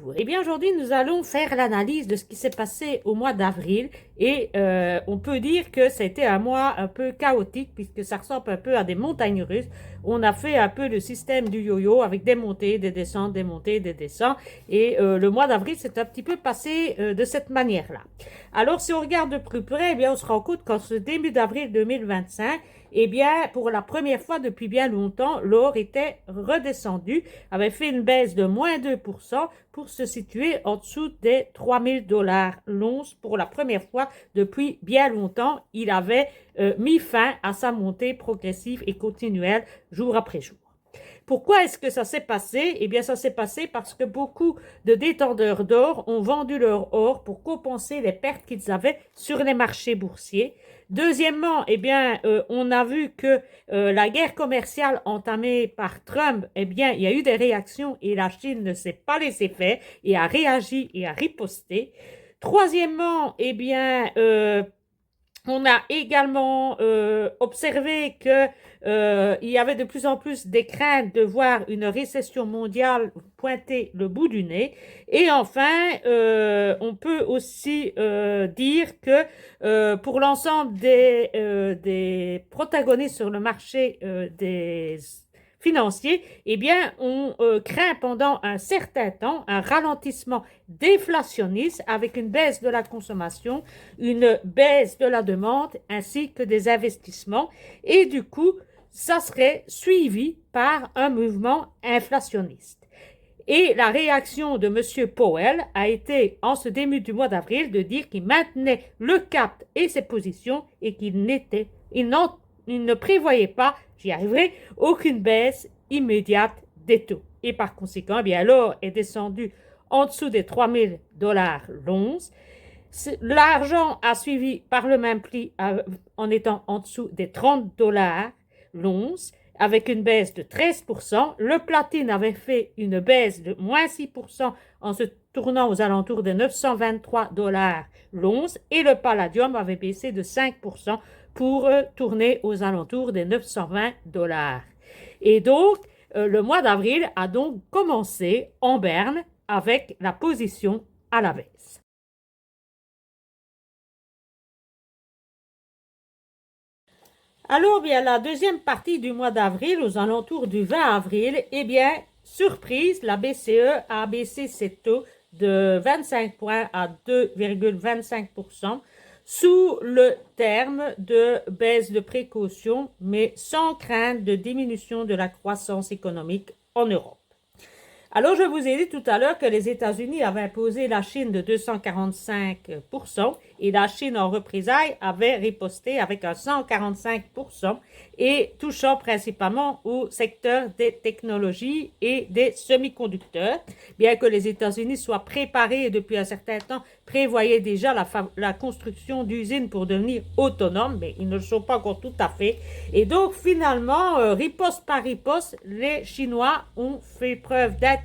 Bonjour. Eh bien, aujourd'hui, nous allons faire l'analyse de ce qui s'est passé au mois d'avril et on peut dire que c'était un mois un peu chaotique puisque ça ressemble un peu à des montagnes russes. On a fait un peu le système du yo-yo avec des montées, des descentes, des montées, des descentes et le mois d'avril s'est un petit peu passé de cette manière-là. Alors, si on regarde de plus près, eh bien, on se rend compte qu'en ce début d'avril 2025, eh bien, pour la première fois depuis bien longtemps, l'or était redescendu, avait fait une baisse de moins 2% pour se situer en dessous des 3000 dollars l'once pour la première fois depuis bien longtemps. Il avait mis fin à sa montée progressive et continuelle jour après jour. Pourquoi est-ce que ça s'est passé? Eh bien, ça s'est passé parce que beaucoup de détenteurs d'or ont vendu leur or pour compenser les pertes qu'ils avaient sur les marchés boursiers. Deuxièmement, eh bien, on a vu que la guerre commerciale entamée par Trump, eh bien, il y a eu des réactions et la Chine ne s'est pas laissée faire et a réagi et a riposté. Troisièmement, eh bien, on a également observé que il y avait de plus en plus des craintes de voir une récession mondiale pointer le bout du nez. Et enfin, on peut aussi dire que pour l'ensemble des protagonistes sur le marché des financiers, eh bien, on craint pendant un certain temps un ralentissement déflationniste avec une baisse de la consommation, une baisse de la demande ainsi que des investissements et du coup, ça serait suivi par un mouvement inflationniste. Et la réaction de M. Powell a été, en ce début du mois d'avril, de dire qu'il maintenait le cap et ses positions et qu'il ne prévoyait pas, j'y arriverai, aucune baisse immédiate des taux. Et par conséquent, eh bien, l'or est descendu en dessous des 3000 dollars l'once. L'argent a suivi par le même prix en étant en dessous des 30 dollars l'once, avec une baisse de 13%. Le platine avait fait une baisse de moins 6% en se tournant aux alentours de 923 dollars l'once et le palladium avait baissé de 5% pour tourner aux alentours des 920 dollars. Et donc, le mois d'avril a donc commencé en berne avec la position à la baisse. Alors, bien, la deuxième partie du mois d'avril, aux alentours du 20 avril, eh bien, surprise, la BCE a baissé ses taux de 25 points à 2,25% sous le terme de baisse de précaution, mais sans crainte de diminution de la croissance économique en Europe. Alors, je vous ai dit tout à l'heure que les États-Unis avaient imposé la Chine de 245% et la Chine, en représailles, avait riposté avec un 145% et touchant principalement au secteur des technologies et des semi-conducteurs. Bien que les États-Unis soient préparés et depuis un certain temps prévoyaient déjà la construction d'usines pour devenir autonomes, mais ils ne le sont pas encore tout à fait. Et donc, finalement, riposte par riposte, les Chinois ont fait preuve d'intelligence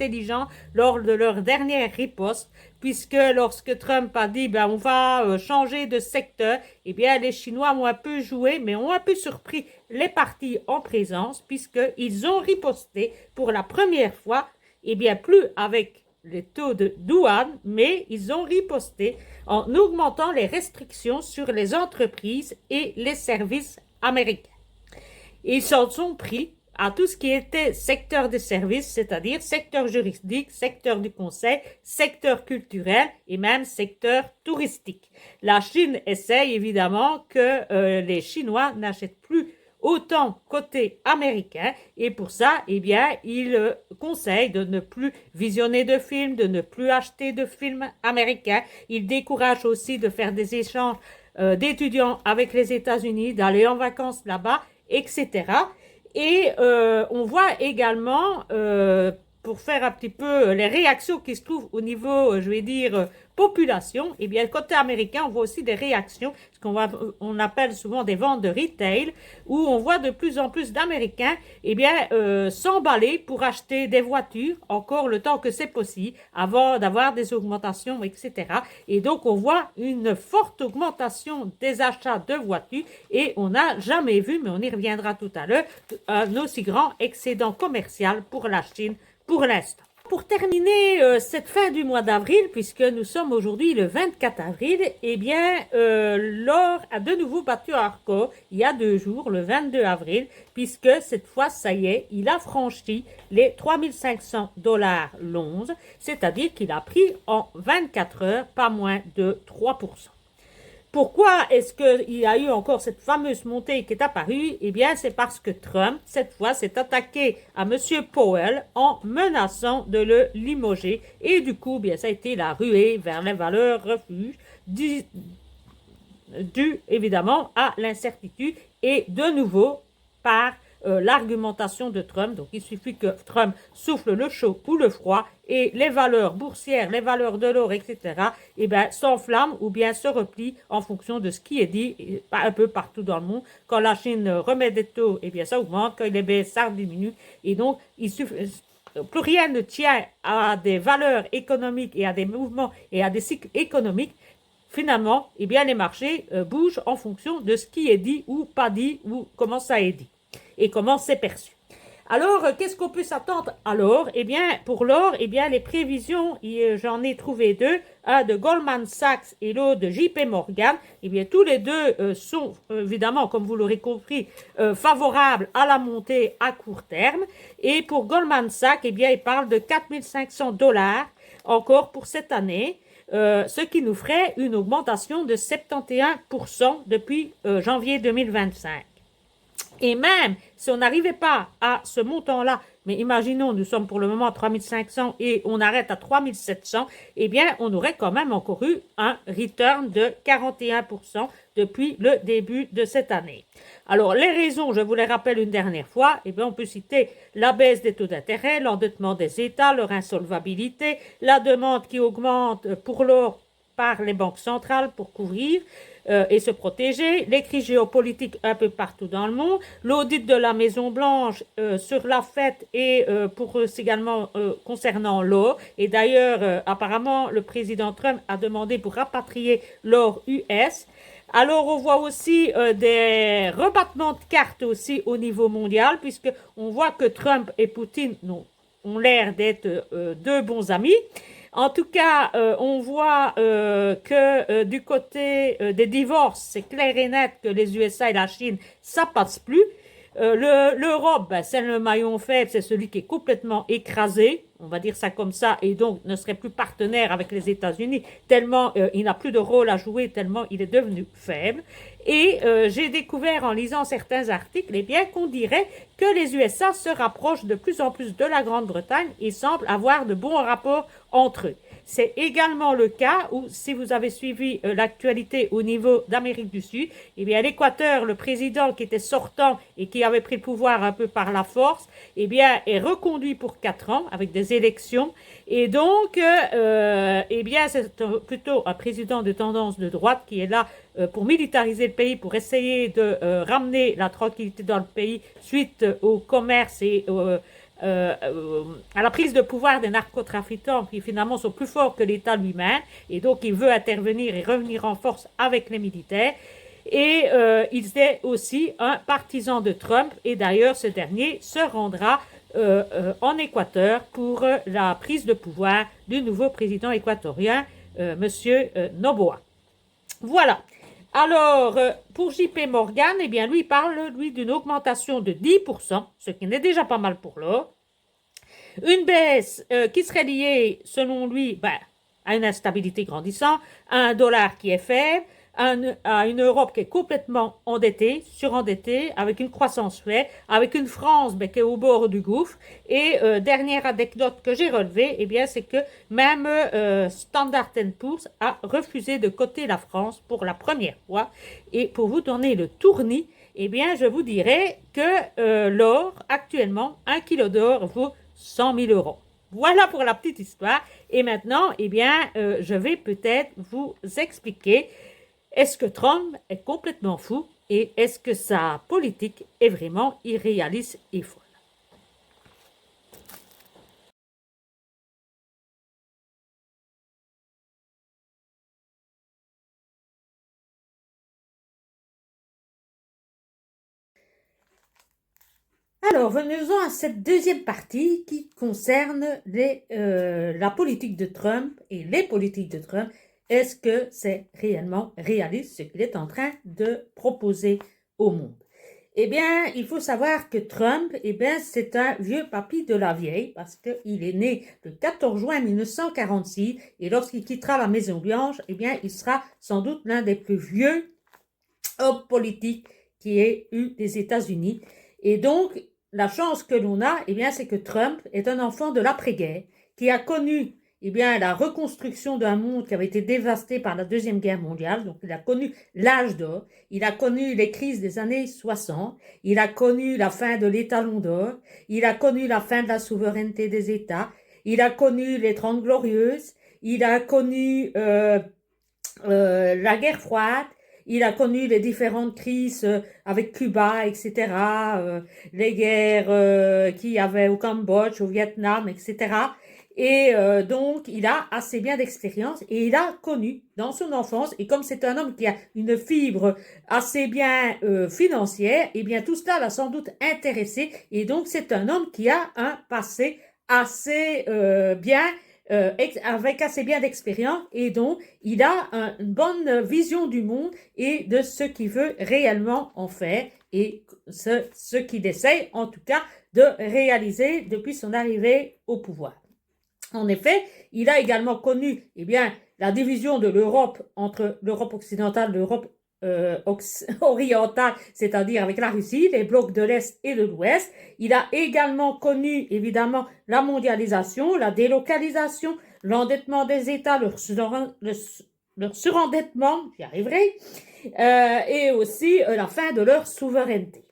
lors de leur dernière riposte, puisque lorsque Trump a dit on va changer de secteur, eh bien les Chinois ont un peu joué, mais ont un peu surpris les partis en présence, puisqu'ils ont riposté pour la première fois, eh bien plus avec les taux de douane, mais ils ont riposté en augmentant les restrictions sur les entreprises et les services américains. Ils s'en sont pris à tout ce qui était secteur des services, c'est-à-dire secteur juridique, secteur du conseil, secteur culturel et même secteur touristique. La Chine essaye évidemment que les Chinois n'achètent plus autant côté américain et pour ça, eh bien, il conseille de ne plus visionner de films, de ne plus acheter de films américains. Il décourage aussi de faire des échanges d'étudiants avec les États-Unis, d'aller en vacances là-bas, etc. Et on voit également, pour faire un petit peu les réactions qui se trouvent au niveau, je vais dire, population, eh bien, côté américain, on voit aussi des réactions, ce on appelle souvent des ventes de retail, où on voit de plus en plus d'Américains, eh bien, s'emballer pour acheter des voitures, encore le temps que c'est possible, avant d'avoir des augmentations, etc. Et donc, on voit une forte augmentation des achats de voitures, et on n'a jamais vu, mais on y reviendra tout à l'heure, un aussi grand excédent commercial pour la Chine pour l'instant. Pour terminer cette fin du mois d'avril, puisque nous sommes aujourd'hui le 24 avril, eh bien, l'or a de nouveau battu un record il y a 2 jours, le 22 avril, puisque cette fois, ça y est, il a franchi les 3500 $ l'once, c'est-à-dire qu'il a pris en 24 heures pas moins de 3%. Pourquoi est-ce qu'il y a eu encore cette fameuse montée qui est apparue? Eh bien, c'est parce que Trump, cette fois, s'est attaqué à M. Powell en menaçant de le limoger. Et du coup, bien, ça a été la ruée vers les valeurs refuges due évidemment à l'incertitude et de nouveau par l'argumentation de Trump. Donc, il suffit que Trump souffle le chaud ou le froid et les valeurs boursières, les valeurs de l'or, etc., eh bien, s'enflamment ou bien se replient en fonction de ce qui est dit un peu partout dans le monde. Quand la Chine remet des taux, eh bien, ça augmente. Quand il les baisse, ça diminue. Et donc, il suffit plus rien ne tient à des valeurs économiques et à des mouvements et à des cycles économiques. Finalement, eh bien, les marchés bougent en fonction de ce qui est dit ou pas dit ou comment ça est dit et comment c'est perçu. Alors, qu'est-ce qu'on peut s'attendre à l'or? Eh bien, pour l'or, eh bien, les prévisions, j'en ai trouvé deux, un de Goldman Sachs et l'autre de JP Morgan. Eh bien, tous les deux sont, évidemment, comme vous l'aurez compris, favorables à la montée à court terme. Et pour Goldman Sachs, eh bien, il parle de 4500 $ encore pour cette année. Ce qui nous ferait une augmentation de 71% depuis janvier 2025. Et même si on n'arrivait pas à ce montant-là, mais imaginons, nous sommes pour le moment à 3500 et on arrête à 3700, eh bien, on aurait quand même encore eu un return de 41% depuis le début de cette année. Alors, les raisons, je vous les rappelle une dernière fois, eh bien, on peut citer la baisse des taux d'intérêt, l'endettement des États, leur insolvabilité, la demande qui augmente pour l'or par les banques centrales pour couvrir et se protéger, les crises géopolitiques un peu partout dans le monde, l'audit de la Maison-Blanche sur la Fed et pour également concernant l'or. Et d'ailleurs, apparemment, le président Trump a demandé pour rapatrier l'or US. Alors, on voit aussi des rebattements de cartes aussi au niveau mondial, puisque on voit que Trump et Poutine ont l'air d'être deux bons amis. En tout cas, on voit que du côté des divorces, c'est clair et net que les USA et la Chine, ça passe plus. L'Europe, ben, c'est le maillon faible, c'est celui qui est complètement écrasé, on va dire ça comme ça, et donc ne serait plus partenaire avec les États-Unis, tellement il n'a plus de rôle à jouer, tellement il est devenu faible. Et j'ai découvert en lisant certains articles, eh bien, qu'on dirait que les USA se rapprochent de plus en plus de la Grande-Bretagne et semblent avoir de bons rapports entre eux. C'est également le cas où, si vous avez suivi l'actualité au niveau d'Amérique du Sud, eh bien, l'Équateur, le président qui était sortant et qui avait pris le pouvoir un peu par la force, eh bien, est reconduit pour 4 ans avec des élections. Et donc, eh bien, c'est plutôt un président de tendance de droite qui est là pour militariser le pays, pour essayer de ramener la tranquillité dans le pays suite au commerce et à la prise de pouvoir des narcotrafiquants qui finalement sont plus forts que l'État lui-même, et donc il veut intervenir et revenir en force avec les militaires. Et il est aussi un partisan de Trump, et d'ailleurs ce dernier se rendra en Équateur pour la prise de pouvoir du nouveau président équatorien, Monsieur Noboa. Voilà. Alors, pour JP Morgan, eh bien, lui, il parle, lui, d'une augmentation de 10%, ce qui n'est déjà pas mal pour l'or. Une baisse qui serait liée, selon lui, ben, à une instabilité grandissante, à un dollar qui est faible, à une Europe qui est complètement endettée, surendettée, avec une croissance faible, avec une France ben, qui est au bord du gouffre. Et dernière anecdote que j'ai relevée, eh bien, c'est que même Standard & Poor's a refusé de coter la France pour la première fois. Et pour vous donner le tournis, eh bien, je vous dirais que l'or, actuellement, 1 kilo d'or vaut 100 000 euros. Voilà pour la petite histoire. Et maintenant, eh bien, je vais peut-être vous expliquer, est-ce que Trump est complètement fou et est-ce que sa politique est vraiment irréaliste et folle? Alors, venons-en à cette deuxième partie qui concerne la politique de Trump et les politiques de Trump. Est-ce que c'est réellement réaliste ce qu'il est en train de proposer au monde? Eh bien, il faut savoir que Trump, eh bien, c'est un vieux papy de la vieille parce qu'il est né le 14 juin 1946 et lorsqu'il quittera la Maison-Blanche, eh bien, il sera sans doute l'un des plus vieux hommes politiques qui ait eu des États-Unis. Et donc, la chance que l'on a, eh bien, c'est que Trump est un enfant de l'après-guerre qui a connu eh bien, la reconstruction d'un monde qui avait été dévasté par la Deuxième Guerre mondiale. Donc, il a connu l'âge d'or, il a connu les crises des années 60, il a connu la fin de l'étalon d'or, il a connu la fin de la souveraineté des États, il a connu les 30 glorieuses, il a connu la guerre froide, il a connu les différentes crises avec Cuba, etc., les guerres qu'il y avait au Cambodge, au Vietnam, etc., et donc, il a assez bien d'expérience et il a connu dans son enfance, et comme c'est un homme qui a une fibre assez bien financière, et bien tout cela l'a sans doute intéressé, et donc c'est un homme qui a un passé assez bien, avec assez bien d'expérience, et donc il a une bonne vision du monde et de ce qu'il veut réellement en faire, et ce qu'il essaye en tout cas de réaliser depuis son arrivée au pouvoir. En effet, il a également connu eh bien, la division de l'Europe entre l'Europe occidentale et l'Europe orientale, c'est-à-dire avec la Russie, les blocs de l'Est et de l'Ouest. Il a également connu, évidemment, la mondialisation, la délocalisation, l'endettement des États, leur surendettement, j'y arriverai, et aussi la fin de leur souveraineté.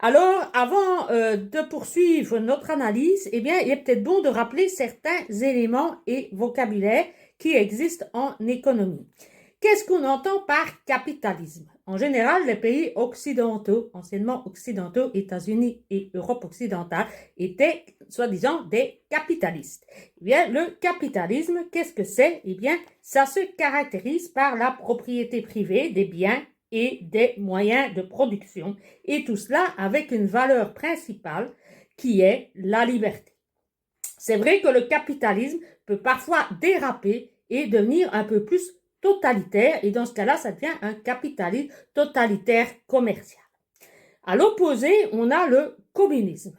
Alors, avant de poursuivre notre analyse, eh bien, il est peut-être bon de rappeler certains éléments et vocabulaires qui existent en économie. Qu'est-ce qu'on entend par capitalisme? En général, les pays occidentaux, anciennement occidentaux, États-Unis et Europe occidentale, étaient soi-disant des capitalistes. Eh bien, le capitalisme, qu'est-ce que c'est? Eh bien, ça se caractérise par la propriété privée des biens et des moyens de production, et tout cela avec une valeur principale qui est la liberté. C'est vrai que le capitalisme peut parfois déraper et devenir un peu plus totalitaire, et dans ce cas-là, ça devient un capitalisme totalitaire commercial. À l'opposé, on a le communisme.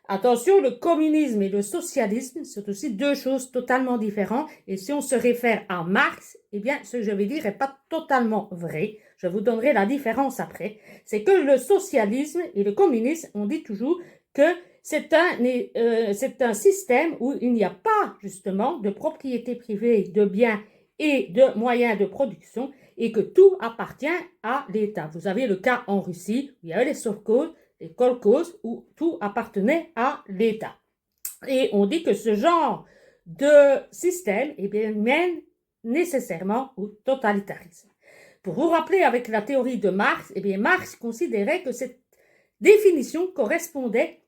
Attention, le communisme et le socialisme, c'est aussi deux choses totalement différentes. Et si on se réfère à Marx, eh bien, ce que je vais dire n'est pas totalement vrai. Je vous donnerai la différence après. C'est que le socialisme et le communisme, on dit toujours que c'est un système où il n'y a pas, justement, de propriété privée de biens et de moyens de production et que tout appartient à l'État. Vous avez le cas en Russie, où il y avait les sovkhoz, les kolkhozes, où tout appartenait à l'État. Et on dit que ce genre de système eh bien, mène nécessairement au totalitarisme. Pour vous rappeler avec la théorie de Marx, eh bien, Marx considérait que cette définition correspondait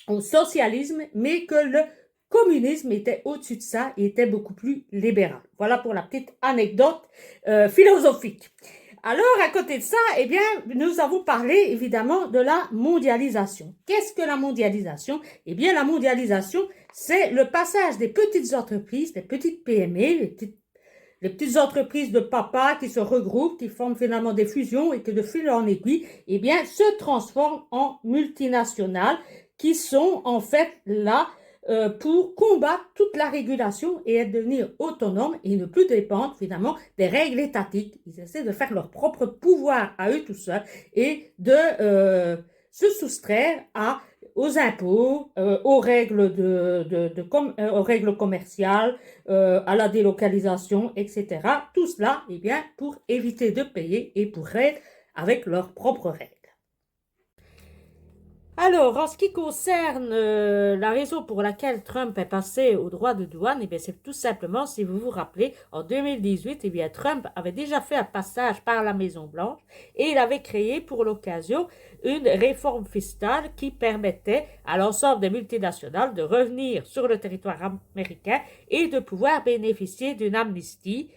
au socialisme, mais que le communisme était au-dessus de ça et était beaucoup plus libéral. Voilà pour la petite anecdote philosophique. Alors, à côté de ça, eh bien, nous avons parlé évidemment de la mondialisation. Qu'est-ce que la mondialisation? Eh bien, la mondialisation, c'est le passage des petites entreprises, des petites PME, les petites entreprises de papa qui se regroupent, qui forment finalement des fusions et que de fil en aiguille, eh bien, se transforment en multinationales qui sont en fait là pour combattre toute la régulation et devenir autonomes et ne plus dépendre finalement des règles étatiques. Ils essaient de faire leur propre pouvoir à eux tout seuls et de se soustraire aux impôts, aux règles aux règles commerciales, à la délocalisation, etc. Tout cela, eh bien, pour éviter de payer et pour être avec leurs propres règles. Alors, en ce qui concerne la raison pour laquelle Trump est passé au droit de douane, eh bien, c'est tout simplement, si vous vous rappelez, en 2018, eh bien, Trump avait déjà fait un passage par la Maison-Blanche et il avait créé pour l'occasion une réforme fiscale qui permettait à l'ensemble des multinationales de revenir sur le territoire américain et de pouvoir bénéficier d'une amnistie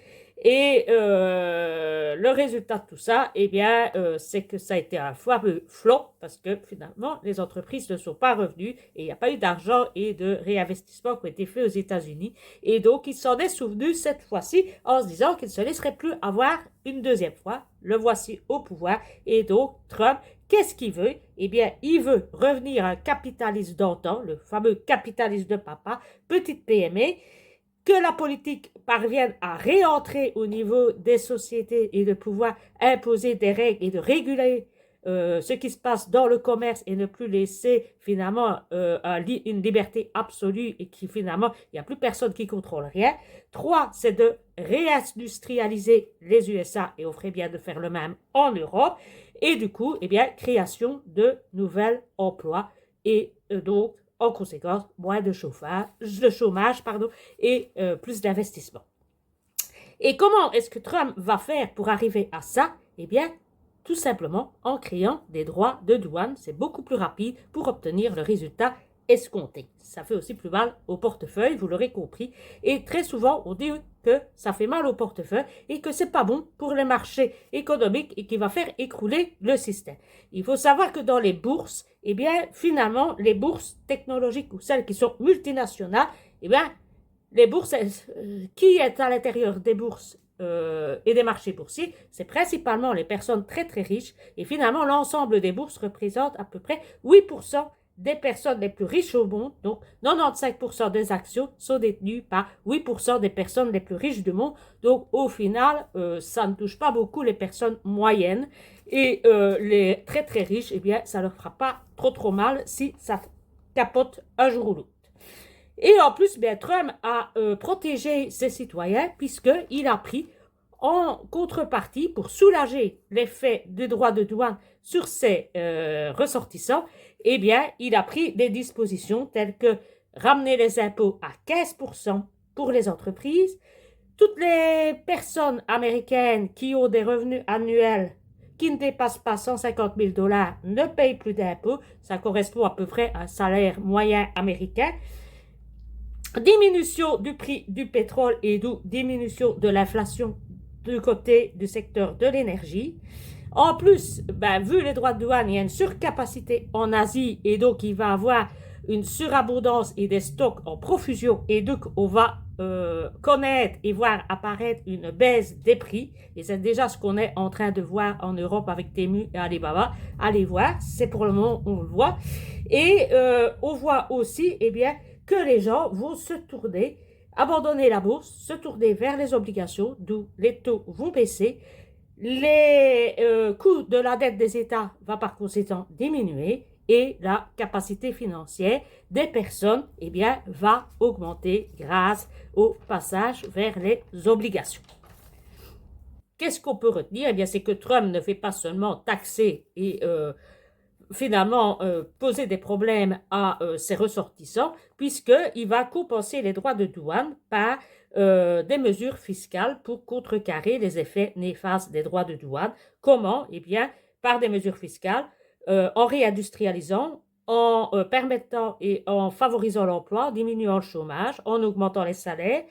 Et le résultat de tout ça, eh bien, c'est que ça a été un fameux flop parce que finalement, les entreprises ne sont pas revenues et il n'y a pas eu d'argent et de réinvestissement qui ont été faits aux États-Unis. Et donc, il s'en est souvenu cette fois-ci en se disant qu'il ne se laisserait plus avoir une deuxième fois. Le voici au pouvoir. Et donc, Trump, qu'est-ce qu'il veut? Eh bien, il veut revenir à un capitalisme d'antan, le fameux capitalisme de papa, petite PME, que la politique parvienne à réentrer au niveau des sociétés et de pouvoir imposer des règles et de réguler ce qui se passe dans le commerce et ne plus laisser finalement une liberté absolue et qui finalement, il n'y a plus personne qui contrôle rien. 3, c'est de réindustrialiser les USA et on ferait bien de faire le même en Europe. Et du coup, eh bien, création de nouveaux emplois et donc en conséquence, moins de chômage et plus d'investissement. Et comment est-ce que Trump va faire pour arriver à ça? Eh bien, tout simplement en créant des droits de douane. C'est beaucoup plus rapide pour obtenir le résultat escompté. Ça fait aussi plus mal au portefeuille, vous l'aurez compris. Et très souvent, on dit que ça fait mal au portefeuille et que c'est pas bon pour les marchés économiques et qui va faire écrouler le système. Il faut savoir que dans les bourses, eh bien, finalement, les bourses technologiques ou celles qui sont multinationales, eh bien, les bourses, qui est à l'intérieur des bourses et des marchés boursiers, c'est principalement les personnes très très riches et finalement l'ensemble des bourses représente à peu près 8% des personnes les plus riches au monde, donc 95% des actions sont détenues par 8% des personnes les plus riches du monde, donc au final ça ne touche pas beaucoup les personnes moyennes et les très très riches, eh bien ça leur fera pas trop mal si ça capote un jour ou l'autre. Et en plus, bien, Trump a protégé ses citoyens puisqu'il a pris en contrepartie, pour soulager l'effet des droits de douane sur ses ressortissants, eh bien, il a pris des dispositions telles que ramener les impôts à 15% pour les entreprises. Toutes les personnes américaines qui ont des revenus annuels qui ne dépassent pas 150 000 $ ne payent plus d'impôts. Ça correspond à peu près à un salaire moyen américain. Diminution du prix du pétrole et donc diminution de l'inflation du côté du secteur de l'énergie. En plus, ben, vu les droits de douane, il y a une surcapacité en Asie et donc il va avoir une surabondance et des stocks en profusion et donc on va connaître et voir apparaître une baisse des prix et c'est déjà ce qu'on est en train de voir en Europe avec Temu et Alibaba. Allez voir, c'est pour le moment on le voit et on voit aussi eh bien que les gens vont se tourner, abandonner la bourse, se tourner vers les obligations, d'où les taux vont baisser, les coûts de la dette des États va par conséquent diminuer et la capacité financière des personnes eh bien, va augmenter grâce au passage vers les obligations. Qu'est-ce qu'on peut retenir? Eh bien, c'est que Trump ne fait pas seulement taxer et finalement poser des problèmes à ses ressortissants, puisqu'il va compenser les droits de douane par des mesures fiscales pour contrecarrer les effets néfastes des droits de douane. Comment? Eh bien, par des mesures fiscales, en réindustrialisant, en permettant et en favorisant l'emploi, en diminuant le chômage, en augmentant les salaires.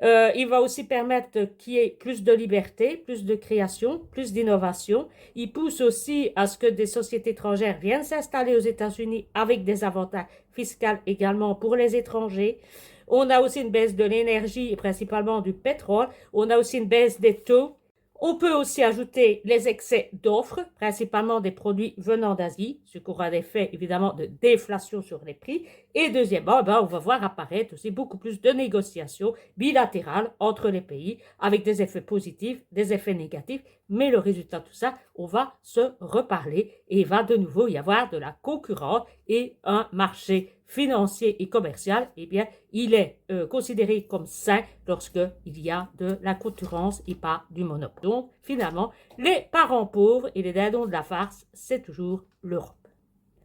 Il va aussi permettre qu'il y ait plus de liberté, plus de création, plus d'innovation. Il pousse aussi à ce que des sociétés étrangères viennent s'installer aux États-Unis avec des avantages fiscaux également pour les étrangers. On a aussi une baisse de l'énergie et principalement du pétrole. On a aussi une baisse des taux. On peut aussi ajouter les excès d'offres, principalement des produits venant d'Asie, ce qui aura des effets évidemment de déflation sur les prix. Et deuxièmement, on va voir apparaître aussi beaucoup plus de négociations bilatérales entre les pays avec des effets positifs, des effets négatifs. Mais le résultat de tout ça, on va se reparler et il va de nouveau y avoir de la concurrence et un marché financier et commercial, eh bien, il est considéré comme sain lorsqu'il y a de la concurrence et pas du monopole. Donc, finalement, les parents pauvres et les dindons de la farce, c'est toujours l'Europe.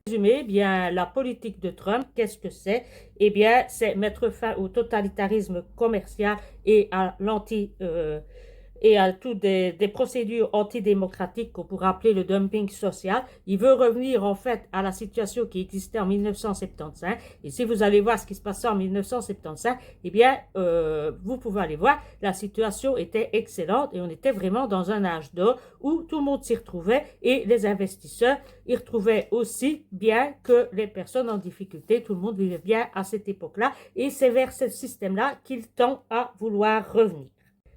Résumé, eh bien, la politique de Trump, qu'est-ce que c'est? Eh bien, c'est mettre fin au totalitarisme commercial et à et à toutes des procédures antidémocratiques qu'on pourrait appeler le dumping social. Il veut revenir en fait à la situation qui existait en 1975. Et si vous allez voir ce qui se passait en 1975, eh bien, vous pouvez aller voir, la situation était excellente et on était vraiment dans un âge d'or où tout le monde s'y retrouvait et les investisseurs y retrouvaient aussi bien que les personnes en difficulté. Tout le monde vivait bien à cette époque-là et c'est vers ce système-là qu'il tend à vouloir revenir.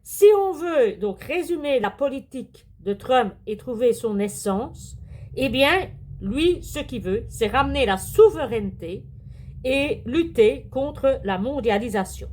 Si on veut donc résumer la politique de Trump et trouver son essence, eh bien, lui, ce qu'il veut, c'est ramener la souveraineté et lutter contre la mondialisation.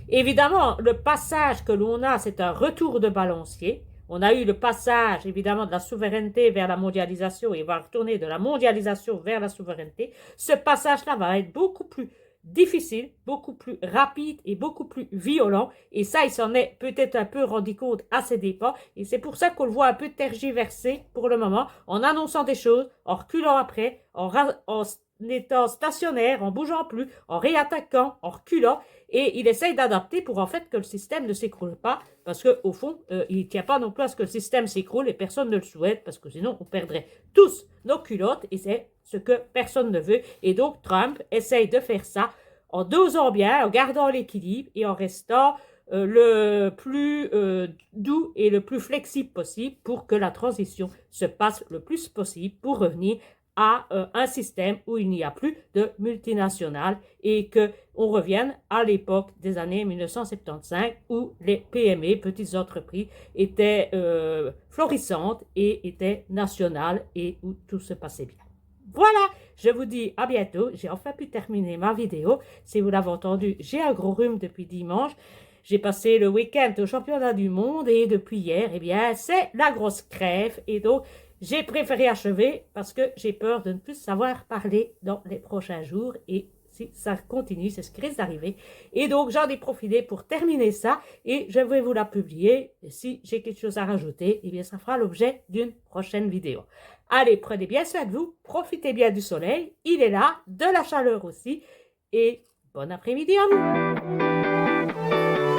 Évidemment, le passage que l'on a, c'est un retour de balancier. On a eu le passage, évidemment, de la souveraineté vers la mondialisation et on va retourner de la mondialisation vers la souveraineté. Ce passage-là va être beaucoup plus difficile, beaucoup plus rapide et beaucoup plus violent. Et ça, il s'en est peut-être un peu rendu compte à ses dépens. Et c'est pour ça qu'on le voit un peu tergiverser pour le moment, en annonçant des choses, en reculant après, en étant stationnaire, en bougeant plus, en réattaquant, en reculant. Et il essaye d'adapter pour en fait que le système ne s'écroule pas, parce qu'au fond, il ne tient pas non plus à ce que le système s'écroule et personne ne le souhaite, parce que sinon on perdrait tous nos culottes et c'est ce que personne ne veut. Et donc Trump essaye de faire ça en dosant bien, en gardant l'équilibre et en restant le plus doux et le plus flexible possible pour que la transition se passe le plus possible pour revenir à un système où il n'y a plus de multinationales et qu'on revienne à l'époque des années 1975 où les PME, petites entreprises, étaient florissantes et étaient nationales et où tout se passait bien. Voilà, je vous dis à bientôt. J'ai enfin pu terminer ma vidéo. Si vous l'avez entendu, j'ai un gros rhume depuis dimanche. J'ai passé le week-end au championnat du monde et depuis hier, eh bien, c'est la grosse crève et donc j'ai préféré achever parce que j'ai peur de ne plus savoir parler dans les prochains jours et si ça continue, c'est ce qui risque d'arriver. Et donc, j'en ai profité pour terminer ça et je vais vous la publier. Et si j'ai quelque chose à rajouter, eh bien, ça fera l'objet d'une prochaine vidéo. Allez, prenez bien soin de vous, profitez bien du soleil, il est là, de la chaleur aussi et bon après-midi à vous.